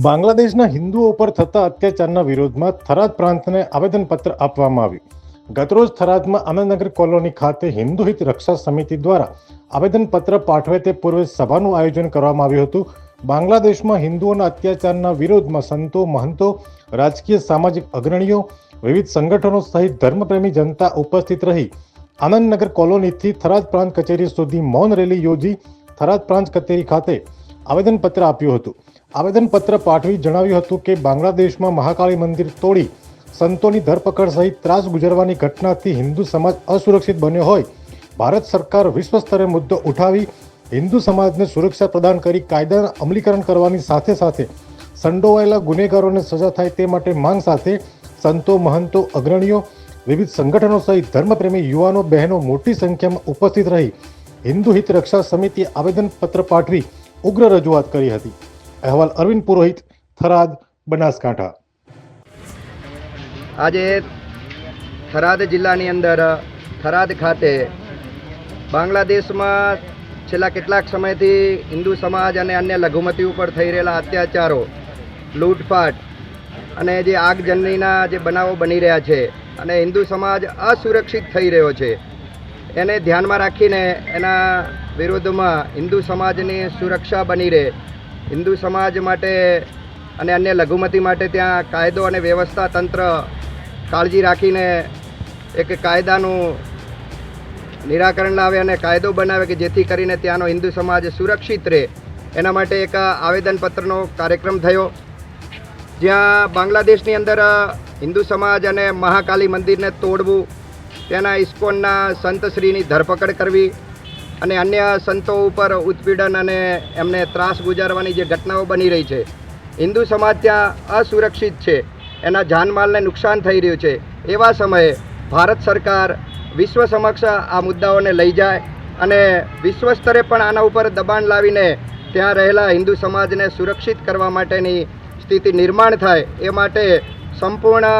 બાંગ્લાદેશના હિન્દુઓ પર થતા અત્યાચારના વિરોધમાં થરાદ પ્રાંતને આવેદનપત્ર આપવામાં આવ્યું. ગતરોજ થરાદમાં આનંદનગર કોલોની ખાતે હિન્દુ હિત રક્ષા સમિતિ દ્વારા આવેદનપત્ર પાઠવે તે પૂર્વે સભાનું આયોજન કરવામાં આવ્યું હતું. બાંગ્લાદેશમાં હિન્દુઓના અત્યાચારના વિરોધમાં સંતો, મહંતો, રાજકીય સામાજિક અગ્રણીઓ, વિવિધ સંગઠનો સહિત ધર્મપ્રેમી જનતા ઉપસ્થિત રહી આનંદનગર કોલોનીથી થરાદ પ્રાંત કચેરી સુધી મૌન રેલી યોજી થરાદ પ્રાંત કચેરી ખાતે આવેદનપત્ર આપ્યું હતું. આવેદનપત્ર પાઠવી જણાવ્યું હતું કે બાંગ્લાદેશમાં મહાકાળી મંદિર તોડી સંતોની ધરપકડ સહિત ત્રાસ ગુજરવાની ઘટનાથી હિન્દુ સમાજ અસુરક્ષિત બન્યો હોય. ભારત સરકાર વિશ્વ સ્તરે મુદ્દો ઉઠાવી હિન્દુ સમાજને સુરક્ષા પ્રદાન કરી કાયદાના અમલીકરણ કરવાની સાથે સાથે સંડોવાયેલા ગુનેગારોને સજા થાય તે માટે માંગ સાથે સંતો, મહંતો, અગ્રણીઓ, વિવિધ સંગઠનો સહિત ધર્મપ્રેમી યુવાનો, બહેનો મોટી સંખ્યામાં ઉપસ્થિત રહી હિન્દુ હિત રક્ષા સમિતિએ આવેદનપત્ર પાઠવી ઉગ્ર રજૂઆત કરી હતી. અહેવાલ અરવિંદ પુરોહિત, થરાદ, બનાસકાંઠા. આજે થરાદ જિલ્લાની અંદર થરાદ ખાતે બાંગ્લાદેશમાં છેલ્લા કેટલાક સમયથી હિન્દુ સમાજ અને અન્ય લઘુમતી ઉપર થઈ રહેલા અત્યાચારો, લૂંટફાટ અને જે આગજનનીના જે બનાવો બની રહ્યા છે અને હિન્દુ સમાજ અસુરક્ષિત થઈ રહ્યો છે, એને ધ્યાનમાં રાખીને એના વિરોધમાં હિન્દુ સમાજની સુરક્ષા બની રહે, હિન્દુ સમાજ માટે અને અન્ય લઘુમતી માટે ત્યાં કાયદો અને વ્યવસ્થા તંત્ર કાળજી રાખીને એક કાયદાનું નિરાકરણ લાવે અને કાયદો બનાવે કે જેથી કરીને ત્યાંનો હિન્દુ સમાજ સુરક્ષિત રહે, એના માટે એક આવેદનપત્રનો કાર્યક્રમ થયો. જ્યાં બાંગ્લાદેશની અંદર હિન્દુ સમાજ અને મહાકાલી મંદિરને તોડવું, ત્યાંના ઇસ્કોનના સંતશ્રીની ધરપકડ કરવી અને અન્ય સંતો ઉપર ઉત્પીડન અને એમને ત્રાસ ગુજારવાની જે ઘટનાઓ બની રહી છે, હિન્દુ સમાજ ત્યાં અસુરક્ષિત છે, એના જાનમાલને નુકસાન થઈ રહ્યું છે. એવા સમયે ભારત સરકાર વિશ્વ સમક્ષ આ મુદ્દાઓને લઈ જાય અને વિશ્વ સ્તરે પણ આના ઉપર દબાણ લાવીને ત્યાં રહેલા હિન્દુ સમાજને સુરક્ષિત કરવા માટેની સ્થિતિ નિર્માણ થાય, એ માટે સંપૂર્ણ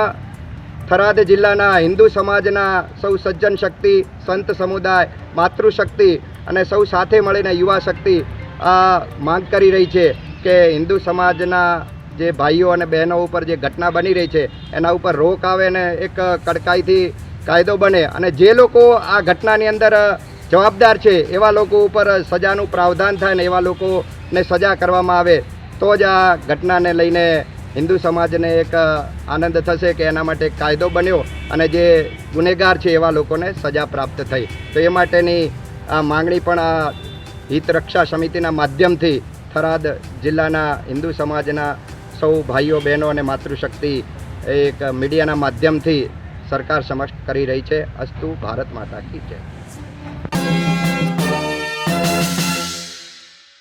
થરાદ જિલ્લાના હિન્દુ સમાજના સૌ સજ્જન શક્તિ, સંત સમુદાય, માતૃશક્તિ અને સૌ સાથે મળીને યુવા શક્તિ આ માંગ કરી રહી છે કે હિન્દુ સમાજના જે ભાઈઓ અને બહેનો ઉપર જે ઘટના બની રહી છે એના ઉપર રોક આવે ને એક કડકાઈથી કાયદો બને અને જે લોકો આ ઘટનાની અંદર જવાબદાર છે એવા લોકો ઉપર સજાનું પ્રાવધાન થાય ને એવા લોકોને સજા કરવામાં આવે તો જ આ ઘટનાને લઈને હિન્દુ સમાજને એક આનંદ થશે કે એના માટે કાયદો બન્યો અને જે ગુનેગાર છે એવા લોકોને સજા પ્રાપ્ત થઈ. તો એ માટેની આ માંગણી પણ આ હિત રક્ષા સમિતિના માધ્યમથી થરાદ જિલ્લાના હિન્દુ સમાજના સૌ ભાઈઓ, બહેનો અને માતૃશક્તિ એક મીડિયાના માધ્યમથી સરકાર સમક્ષ કરી રહી છે. અસ્તુ ભારત માતા કી જય.